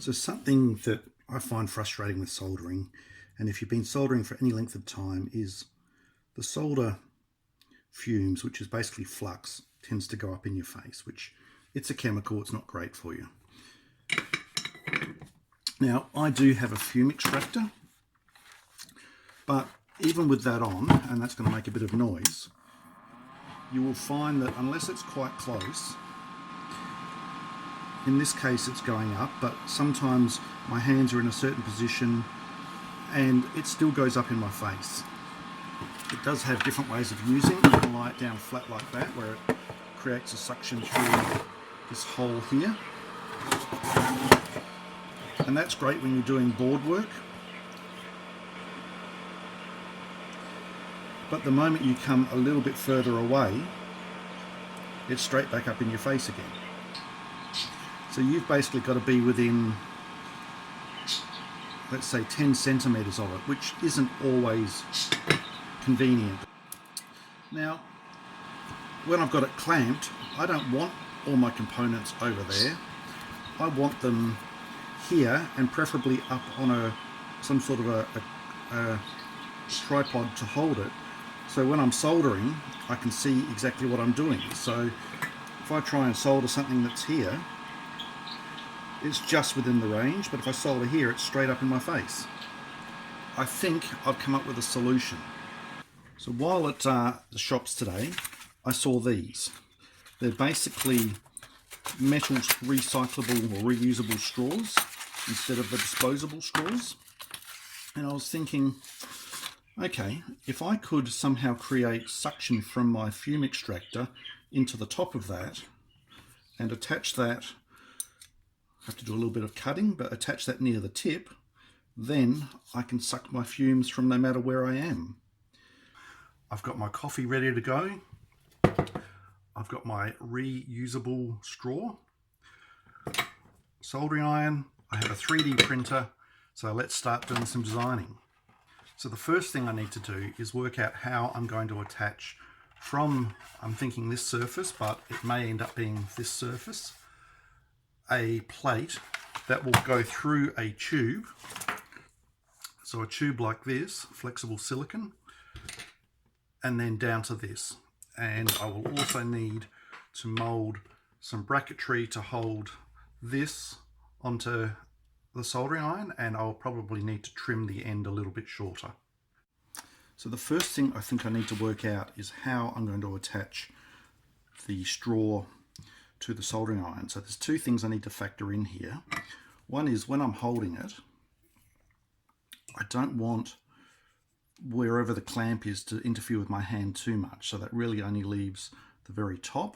So something that I find frustrating with soldering, and if you've been soldering for any length of time, is the solder fumes, which is basically flux, tends to go up in your face, which it's a chemical, it's not great for you. Now, I do have a fume extractor, but even with that on, and that's going to make a bit of noise, you will find that unless it's quite close, in this case it's going up, but sometimes my hands are in a certain position and it still goes up in my face. It does have different ways of using it. You can lie it down flat like that, where it creates a suction through this hole here. And that's great when you're doing board work. But the moment you come a little bit further away, it's straight back up in your face again. So you've basically got to be within, let's say, 10 centimeters of it, which isn't always convenient. Now, when I've got it clamped, I don't want all my components over there. I want them here, and preferably up on some sort of a tripod to hold it. So when I'm soldering, I can see exactly what I'm doing. So if I try and solder something that's here, it's just within the range, but if I solder here, it's straight up in my face. I think I've come up with a solution. So while at the shops today, I saw these. They're basically metal recyclable or reusable straws instead of the disposable straws. And I was thinking, okay, if I could somehow create suction from my fume extractor into the top of that and attach that, I have to do a little bit of cutting, but attach that near the tip, then I can suck my fumes from no matter where I am. I've got my coffee ready to go. I've got my reusable straw, soldering iron, I have a 3D printer, so let's start doing some designing. So the first thing I need to do is work out how I'm going to attach from, I'm thinking this surface, but it may end up being this surface, a plate that will go through a tube. So a tube like this, flexible silicon, and then down to this. And I will also need to mold some bracketry to hold this onto the soldering iron, and I'll probably need to trim the end a little bit shorter. So the first thing I think I need to work out is how I'm going to attach the straw to the soldering iron. So there's two things I need to factor in here. One is when I'm holding it, I don't want wherever the clamp is to interfere with my hand too much, so that really only leaves the very top.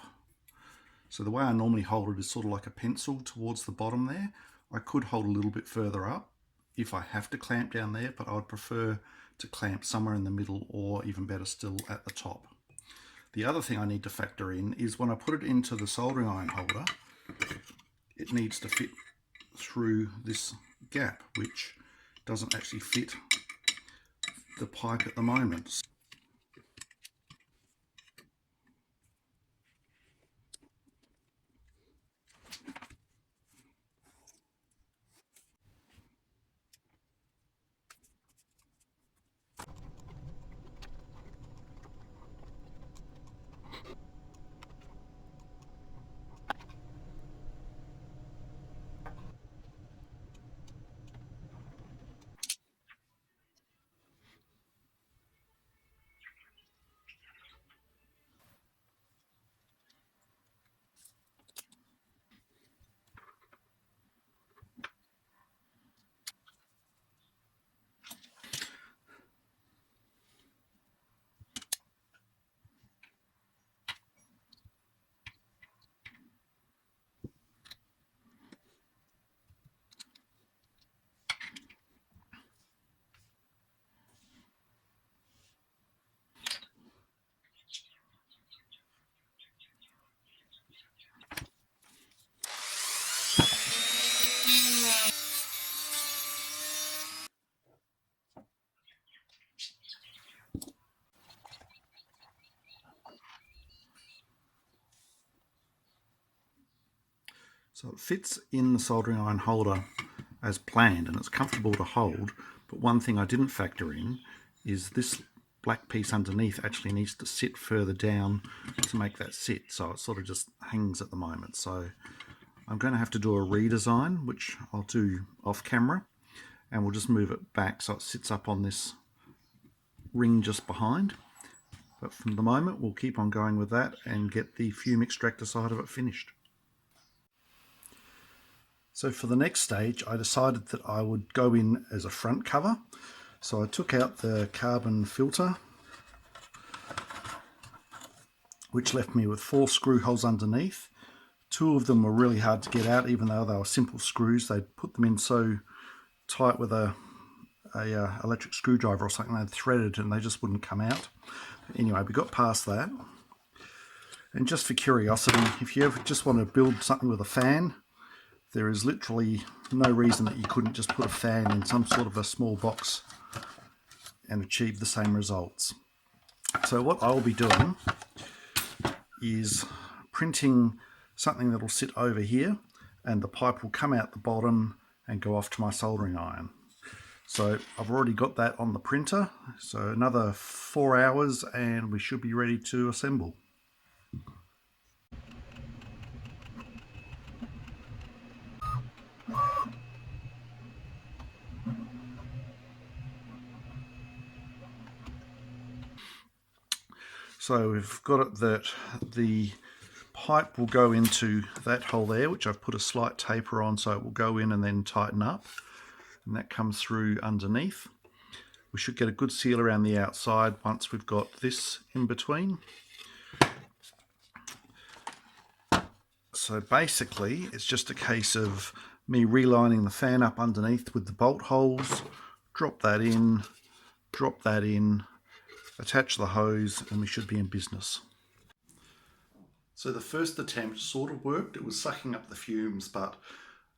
So the way I normally hold it is sort of like a pencil towards the bottom there. I could hold a little bit further up if I have to clamp down there, but I would prefer to clamp somewhere in the middle, or even better still at the top. The other thing I need to factor in is when I put it into the soldering iron holder, it needs to fit through this gap, which doesn't actually fit the pipe at the moment. So it fits in the soldering iron holder as planned and it's comfortable to hold, but one thing I didn't factor in is this black piece underneath actually needs to sit further down to make that sit, so it sort of just hangs at the moment. So I'm going to have to do a redesign, which I'll do off camera, and we'll just move it back so it sits up on this ring just behind. But from the moment we'll keep on going with that and get the fume extractor side of it finished. So for the next stage I decided that I would go in as a front cover. So I took out the carbon filter, which left me with 4 screw holes underneath. 2 of them were really hard to get out, even though they were simple screws. They'd put them in so tight with a electric screwdriver or something, they'd threaded and they just wouldn't come out. Anyway, we got past that. And just for curiosity, if you ever just want to build something with a fan, there is literally no reason that you couldn't just put a fan in some sort of a small box and achieve the same results. So what I'll be doing is printing something that'll sit over here, and the pipe will come out the bottom and go off to my soldering iron. So I've already got that on the printer, so another 4 hours and we should be ready to assemble. So we've got it that the pipe will go into that hole there, which I've put a slight taper on, so it will go in and then tighten up, and that comes through underneath. We should get a good seal around the outside once we've got this in between. So basically it's just a case of me relining the fan up underneath with the bolt holes, drop that in, attach the hose, and we should be in business. So the first attempt sort of worked. It was sucking up the fumes, but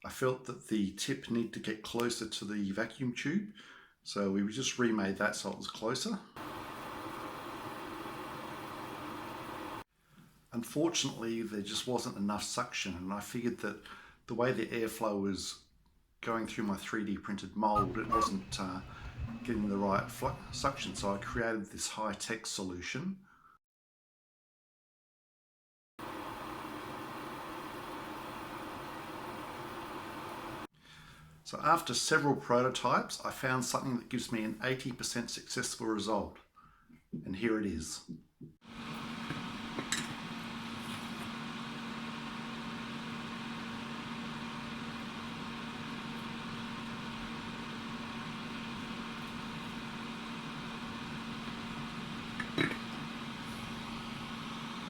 I felt that the tip needed to get closer to the vacuum tube, so we just remade that so it was closer. Unfortunately, there just wasn't enough suction, and I figured that the way the airflow was going through my 3D printed mold, it wasn't getting the right suction, so I created this high-tech solution. So after several prototypes, I found something that gives me an 80% successful result, and here it is.